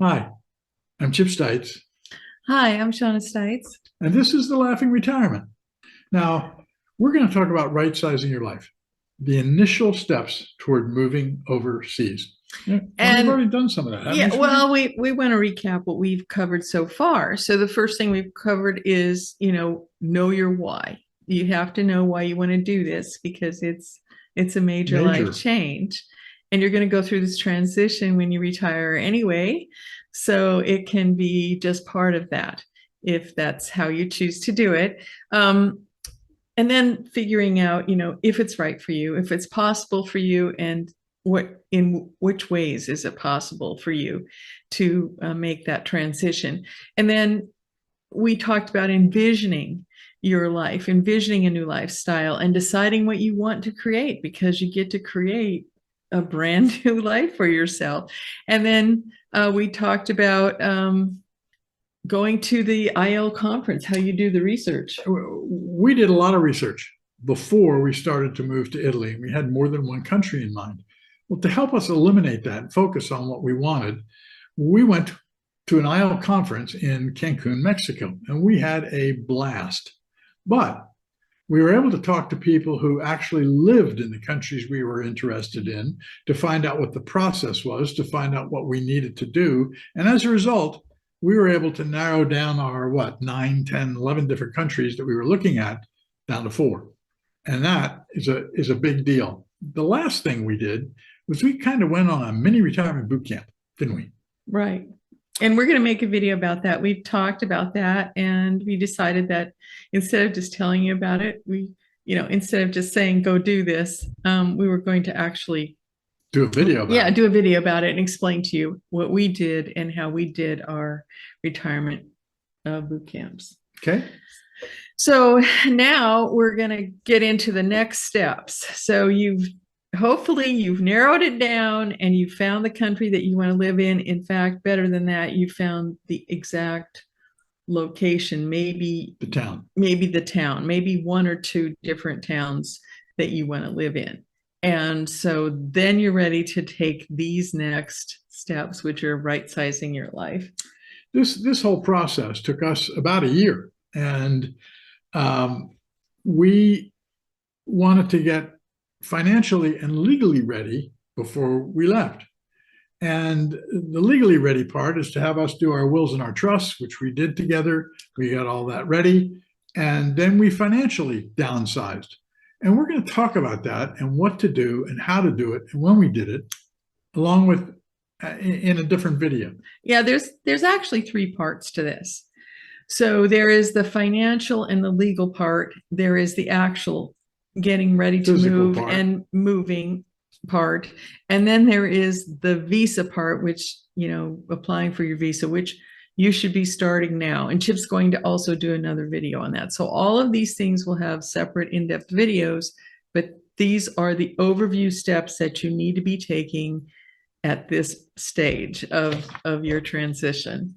Hi, I'm Chip Stites, Hi, I'm Shonna Stites. and this is the Laughing Retirement. Now, we're going to talk about right sizing your life, the initial steps toward moving overseas. Yeah, and we've And already done some of that, haven't we, yeah, sweetie? well, we want to recap what we've covered so far. So the first thing we've covered is, know your why. You have to know why you want to do this because it's a major life Major. change. And you're going to go through this transition when you retire anyway. So it can be just part of that if that's how you choose to do it. And then figuring out, if it's right for you, if it's possible for you, and in which ways is it possible for you to make that transition. And then we talked about envisioning your life, envisioning a new lifestyle, and deciding what you want to create, because you get to create a brand new life for yourself. And then we talked about going to the IL conference, how you do the research. We did a lot of research before we started to move to Italy. We had more than one country in mind. Well, to help us eliminate that and focus on what we wanted, we went to an IL conference in Cancun, Mexico, and we had a blast. But we were able to talk to people who actually lived in the countries we were interested in to find out what the process was, to find out what we needed to do. And as a result, we were able to narrow down our, 9, 10, 11 different countries that we were looking at down to 4. And that is a big deal. The last thing we did was we kind of went on a mini retirement boot camp, didn't we? Right. And we're going to make a video about that. We've talked about that, and we decided that instead of just telling you about it, instead of just saying, go do this, we were going to actually, Do a video about it. do a video about it and explain to you what we did and how we did our retirement boot camps. Okay. So now we're going to get into the next steps. So hopefully you've narrowed it down and you found the country that you want to live in. In fact, better than that, you found the exact location, maybe the town, maybe one or two different towns that you want to live in. And so then you're ready to take these next steps, which are right sizing your life. This whole process took us about a year, and we wanted to get financially and legally ready before we left. And the legally ready part is to have us do our wills and our trusts, which we did together. We got all that ready. And then we financially downsized. And we're going to talk about that and what to do and how to do it and when we did it, along with in a different video. Yeah, there's actually 3 parts to this. So there is the financial and the legal part. There is the actual getting ready to move and moving part. And then there is the visa part, which, applying for your visa, which you should be starting now. And Chip's going to also do another video on that. So all of these things will have separate in-depth videos, but these are the overview steps that you need to be taking at this stage of your transition.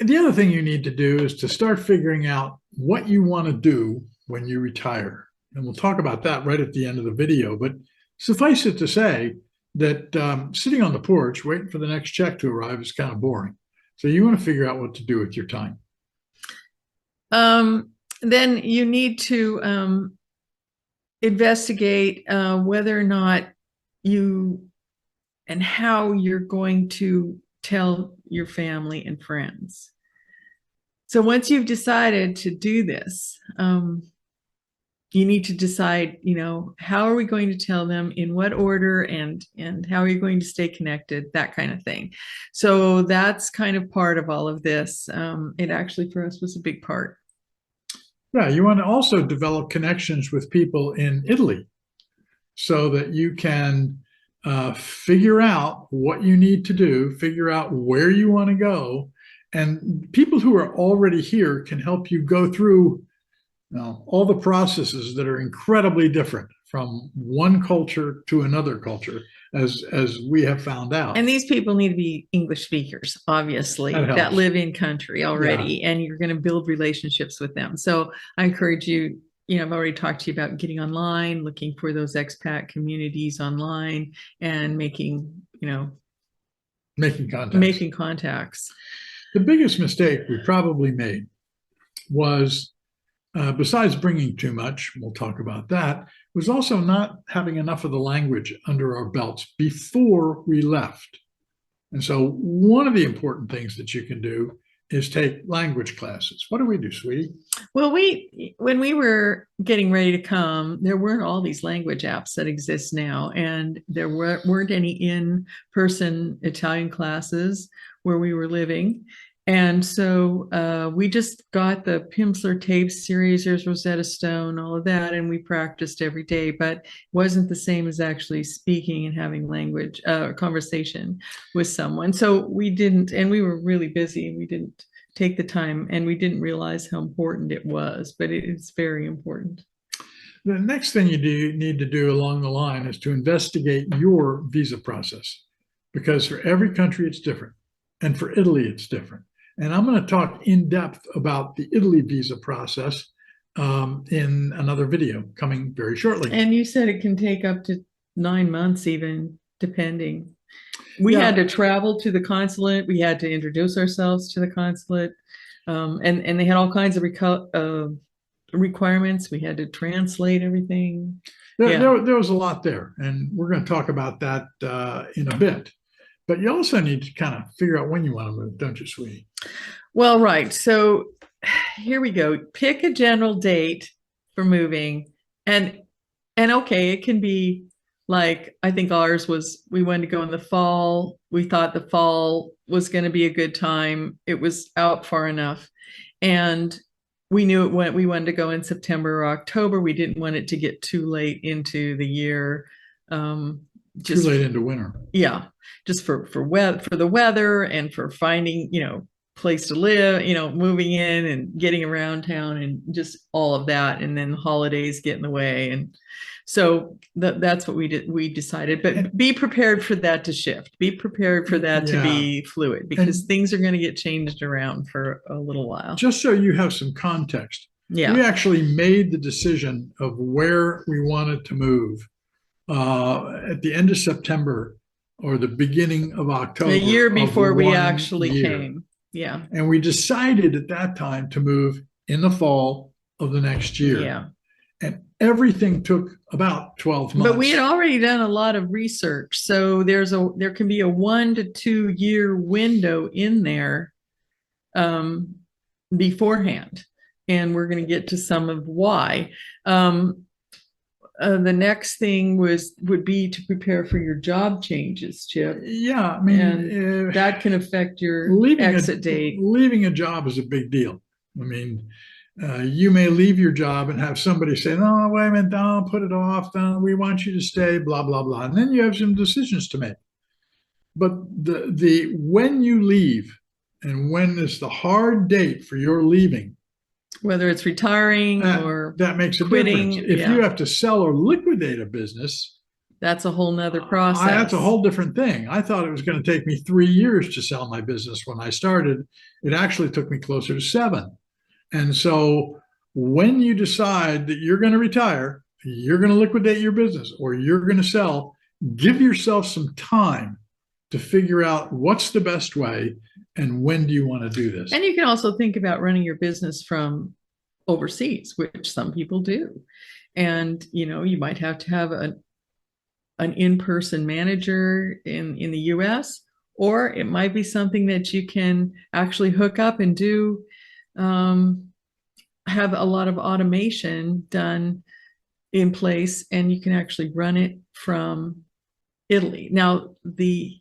And the other thing you need to do is to start figuring out what you want to do when you retire. And we'll talk about that right at the end of the video. But suffice it to say that sitting on the porch waiting for the next check to arrive is kind of boring. So you want to figure out what to do with your time. Then you need to investigate whether or not you and how you're going to tell your family and friends. So once you've decided to do this, you need to decide, how are we going to tell them, in what order, and how are you going to stay connected, that kind of thing. So that's kind of part of all of this. It actually for us was a big part. Yeah, you want to also develop connections with people in Italy so that you can figure out what you need to do, figure out where you want to go. And people who are already here can help you go through all the processes that are incredibly different from one culture to another culture, as we have found out. And these people need to be English speakers, obviously, that live in country already, yeah. And you're going to build relationships with them. So I encourage you, I've already talked to you about getting online, looking for those expat communities online, and making, Making contacts. making contacts. The biggest mistake we probably made was, besides bringing too much, we'll talk about that, was also not having enough of the language under our belts before we left. And so one of the important things that you can do is take language classes. What do we do, sweetie? Well, when we were getting ready to come, there weren't all these language apps that exist now, and there weren't any in-person Italian classes where we were living. And so we just got the Pimsleur tape series, there's Rosetta Stone, all of that, and we practiced every day, but it wasn't the same as actually speaking and having language conversation with someone. So we didn't, and we were really busy, and we didn't take the time, and we didn't realize how important it was, but it's very important. The next thing you need to do along the line is to investigate your visa process, because for every country it's different, and for Italy it's different. And I'm going to talk in depth about the Italy visa process in another video coming very shortly. And you said it can take up to 9 months, even, depending. We had to travel to the consulate. We had to introduce ourselves to the consulate. And they had all kinds of requirements. We had to translate everything. There was a lot there. And we're going to talk about that in a bit. But you also need to kind of figure out when you want to move, don't you, sweetie? Well, right. So here we go. Pick a general date for moving. And okay, it can be like, I think ours was, we wanted to go in the fall. We thought the fall was going to be a good time. It was out far enough. And we knew we wanted to go in September or October. We didn't want it to get too late into the year. Too late into winter. Yeah, just for the weather and for finding, place to live, moving in and getting around town and just all of that. And then the holidays get in the way. And so that's what we did. We decided, but be prepared for that to shift. Be prepared for that to be fluid, because things are going to get changed around for a little while. Just so you have some context. Yeah. We actually made the decision of where we wanted to move at the end of September or the beginning of October. A year before we actually came. Yeah. And we decided at that time to move in the fall of the next year. Yeah. And everything took about 12 months. But we had already done a lot of research. So there can be a 1 to 2 year window in there beforehand. And we're going to get to some of why. The next thing would be to prepare for your job changes, Chip. Yeah, I mean, and that can affect your exit date. Leaving a job is a big deal. I mean, you may leave your job and have somebody say, "No, wait a minute, don't put it off. No, we want you to stay." Blah blah blah, and then you have some decisions to make. But the when you leave and when is the hard date for your leaving, whether it's retiring or that makes a quitting, difference. If you have to sell or liquidate a business, that's a whole nother process. That's a whole different thing. I thought it was going to take me 3 years to sell my business when I started. It actually took me closer to 7. And so when you decide that you're going to retire, you're going to liquidate your business, or you're going to sell, give yourself some time to figure out what's the best way and when do you want to do this. And you can also think about running your business from overseas, which some people do. And, you might have to have an in-person manager in the US, or it might be something that you can actually hook up and do, have a lot of automation done in place, and you can actually run it from Italy. Now, the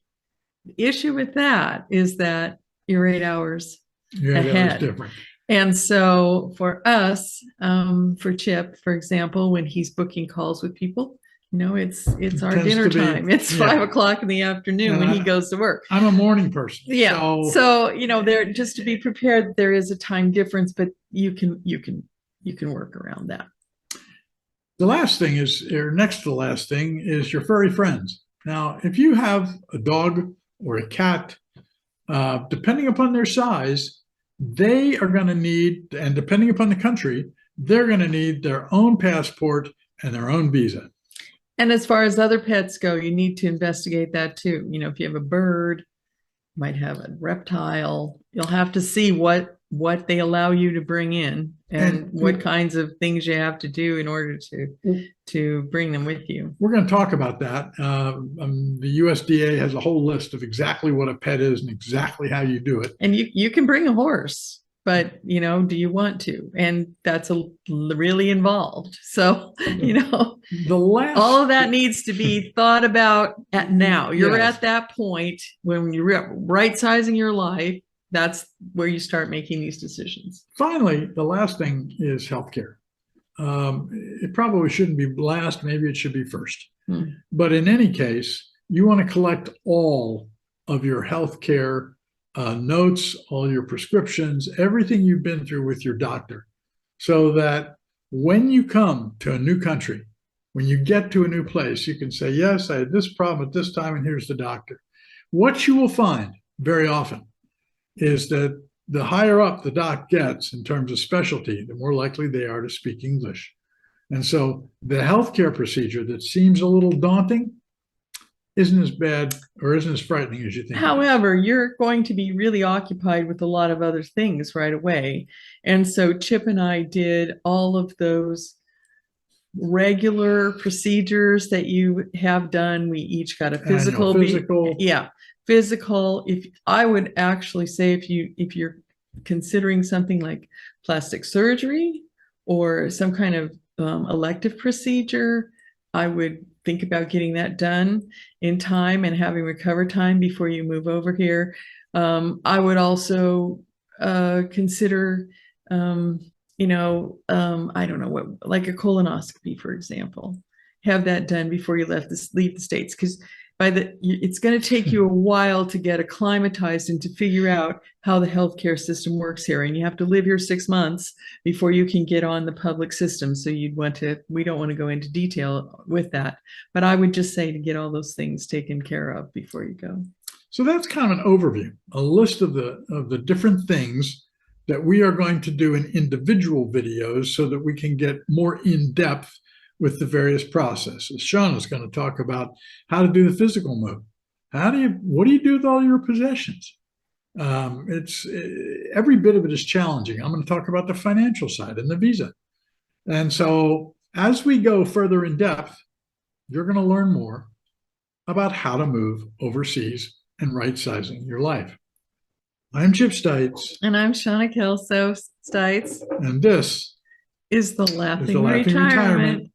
issue with that is that you're 8 hours ahead. Different. And so for us, for Chip, for example, when he's booking calls with people, it's our dinner time. It's 5 o'clock in the afternoon when he goes to work. I'm a morning person. Yeah. So there, just to be prepared, there is a time difference, but you can work around that. The last thing is, or next to the last thing, is your furry friends. Now, if you have a dog or a cat, depending upon their size, they are going to need, and depending upon the country, they're going to need their own passport and their own visa. And as far as other pets go, you need to investigate that too. If you have a bird, might have a reptile. You'll have to see what they allow you to bring in and what kinds of things you have to do in order to bring them with you. We're going to talk about that. The USDA has a whole list of exactly what a pet is and exactly how you do it. And you can bring a horse, but do you want to? And that's really involved. So, all of that needs to be thought about at now. You're at that point when you're right sizing your life. That's where you start making these decisions. Finally, the last thing is healthcare. It probably shouldn't be last. Maybe it should be first. But in any case, you want to collect all of your healthcare notes, all your prescriptions, everything you've been through with your doctor, so that when you come to a new country, when you get to a new place, you can say, yes, I had this problem at this time, and here's the doctor. What you will find very often is that the higher up the doc gets in terms of specialty, the more likely they are to speak English. And so the healthcare procedure that seems a little daunting isn't as bad or isn't as frightening as you think. However, you're going to be really occupied with a lot of other things right away. And so Chip and I did all of those regular procedures that you have done. We each got a physical. Physical. If I would actually say, if you're considering something like plastic surgery or some kind of elective procedure, I would think about getting that done in time and having recover time before you move over here. I would also consider, I don't know what, like a colonoscopy, for example, have that done before you leave the States, because it's going to take you a while to get acclimatized and to figure out how the healthcare system works here. And you have to live here 6 months before you can get on the public system. So we don't want to go into detail with that, but I would just say to get all those things taken care of before you go. So that's kind of an overview, a list of the different things that we are going to do in individual videos so that we can get more in depth with the various processes. Shonna is going to talk about how to do the physical move. What do you do with all your possessions? Every bit of it is challenging. I'm going to talk about the financial side and the visa. And so as we go further in depth, you're going to learn more about how to move overseas and right-sizing your life. I'm Chip Stites. And I'm Shonna Kelso Stites. And this is the Laughing Retirement